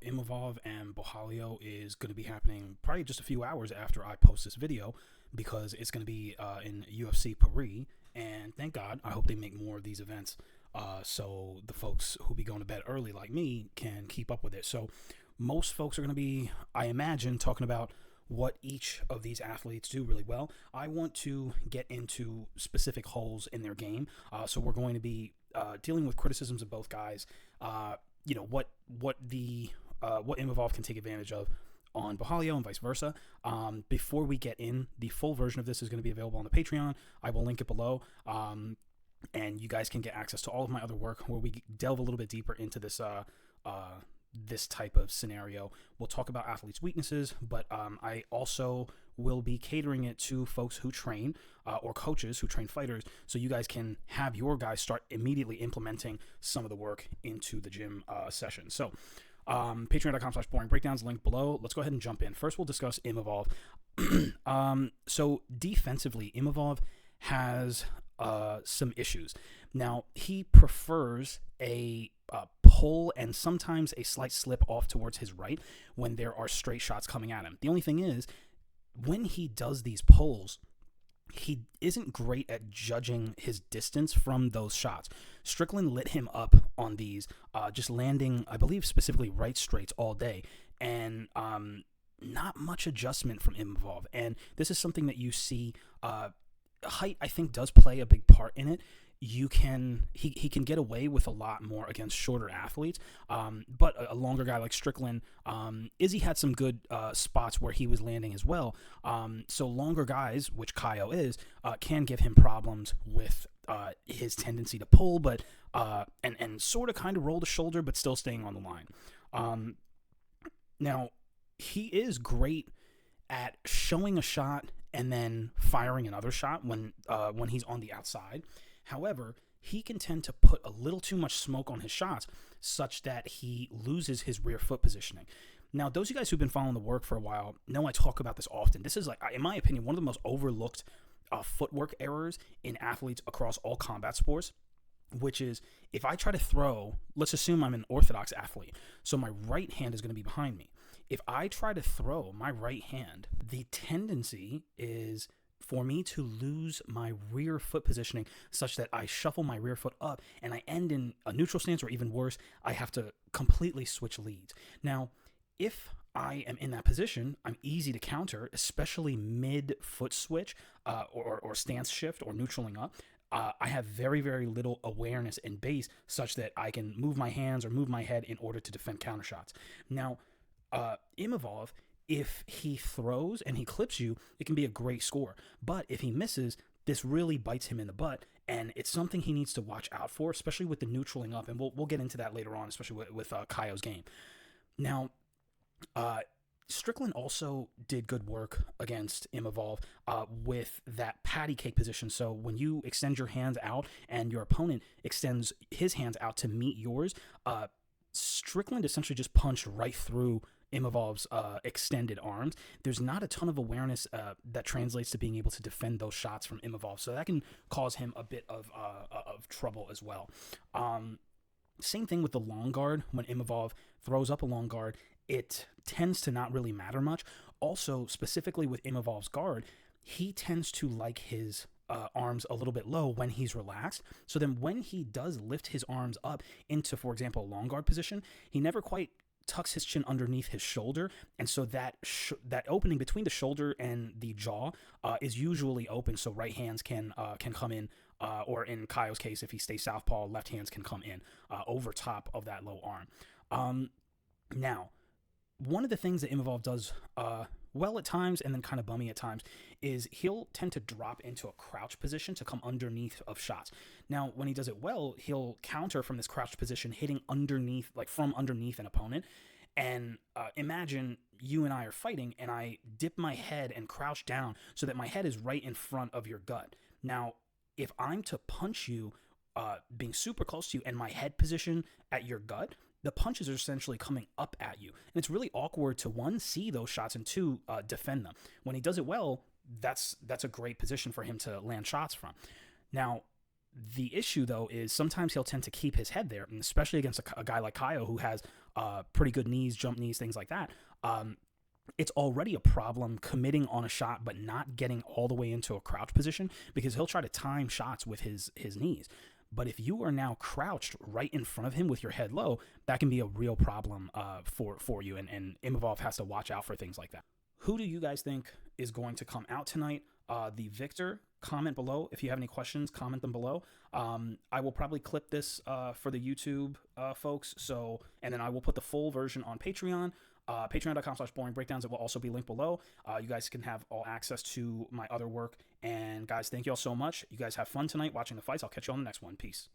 Imavov and Borralho is going to be happening probably just a few hours after I post this video because it's going to be in UFC Paris. And thank God, I hope they make more of these events so the folks who be going to bed early like me can keep up with it. So most folks are going to be, I imagine, talking about what each of these athletes do really well. I want to get into specific holes in their game. So we're going to be dealing with criticisms of both guys. What Imavov can take advantage of on Borralho and vice versa. Before we get in, the full version of this is going to be available on the Patreon. I will link it below. And you guys can get access to all of my other work where we delve a little bit deeper into this this type of scenario. We'll talk about athletes' weaknesses, but I also will be catering it to folks who train or coaches who train fighters, so you guys can have your guys start immediately implementing some of the work into the gym session. So patreon.com/boring breakdowns, link below. Let's go ahead and jump in. First, we'll discuss Imavov. So defensively, Imavov has some issues. Now, he prefers a pull and sometimes a slight slip off towards his right when there are straight shots coming at him. The only thing is, when he does these pulls, he isn't great at judging his distance from those shots. Strickland lit him up on these, just landing, I believe, specifically right straights all day, and not much adjustment from Imavov. And this is something that you see. Height, I think, does play a big part in it. He can get away with a lot more against shorter athletes, but a longer guy like Strickland, Izzy had some good spots where he was landing as well. So longer guys, which Kaio is, can give him problems with his tendency to pull, but and sort of kind of roll the shoulder, but still staying on the line. Now, he is great at showing a shot and then firing another shot when he's on the outside. However, he can tend to put a little too much smoke on his shots such that he loses his rear foot positioning. Now, those of you guys who've been following the work for a while know I talk about this often. This is, like, in my opinion, one of the most overlooked footwork errors in athletes across all combat sports, which is if I try to throw, let's assume I'm an orthodox athlete, so my right hand is going to be behind me. If I try to throw my right hand, the tendency is for me to lose my rear foot positioning such that I shuffle my rear foot up and I end in a neutral stance, or even worse, I have to completely switch leads. Now, if I am in that position, I'm easy to counter, especially mid-foot switch or stance shift or neutraling up. I have very, very little awareness and base such that I can move my hands or move my head in order to defend counter shots. Now, Imavov, if he throws and he clips you, it can be a great score. But if he misses, this really bites him in the butt, and it's something he needs to watch out for, especially with the neutraling up. And we'll get into that later on, especially with Kaio's game. Now, Strickland also did good work against Imavov with that patty cake position. So when you extend your hands out and your opponent extends his hands out to meet yours, Strickland essentially just punched right through Imavov's extended arms. There's not a ton of awareness that translates to being able to defend those shots from Imavov, so that can cause him a bit of trouble as well. Same thing with the long guard. When Imavov throws up a long guard, it tends to not really matter much. Also, specifically with Imavov's guard, he tends to like his arms a little bit low when he's relaxed. So then when he does lift his arms up into, for example, a long guard position, he never quite tucks his chin underneath his shoulder, and so that opening between the shoulder and the jaw is usually open, so right hands can come in, or in Kaio's case, if he stays southpaw, left hands can come in over top of that low arm. Now, one of the things that Imavov does well at times and then kind of bummy at times is he'll tend to drop into a crouch position to come underneath of shots. Now, when he does it well, he'll counter from this crouch position, hitting underneath, like from underneath an opponent. And imagine you and I are fighting and I dip my head and crouch down so that my head is right in front of your gut. Now, if I'm to punch you, being super close to you and my head position at your gut, the punches are essentially coming up at you. And it's really awkward to, one, see those shots, and two, defend them. When he does it well, that's a great position for him to land shots from. Now, the issue, though, is sometimes he'll tend to keep his head there, and especially against a guy like Kaio who has pretty good knees, jump knees, things like that. It's already a problem committing on a shot but not getting all the way into a crouch position, because he'll try to time shots with his knees. But if you are now crouched right in front of him with your head low, that can be a real problem for you, and Imavov has to watch out for things like that. Who do you guys think is going to come out tonight? The victor? Comment below. If you have any questions, comment them below. I will probably clip this for the YouTube folks, and then I will put the full version on Patreon. Patreon.com/boringbreakdowns. It will also be linked below. You guys can have all access to my other work. And guys, thank you all so much. You guys have fun tonight watching the fights. I'll catch you on the next one. Peace.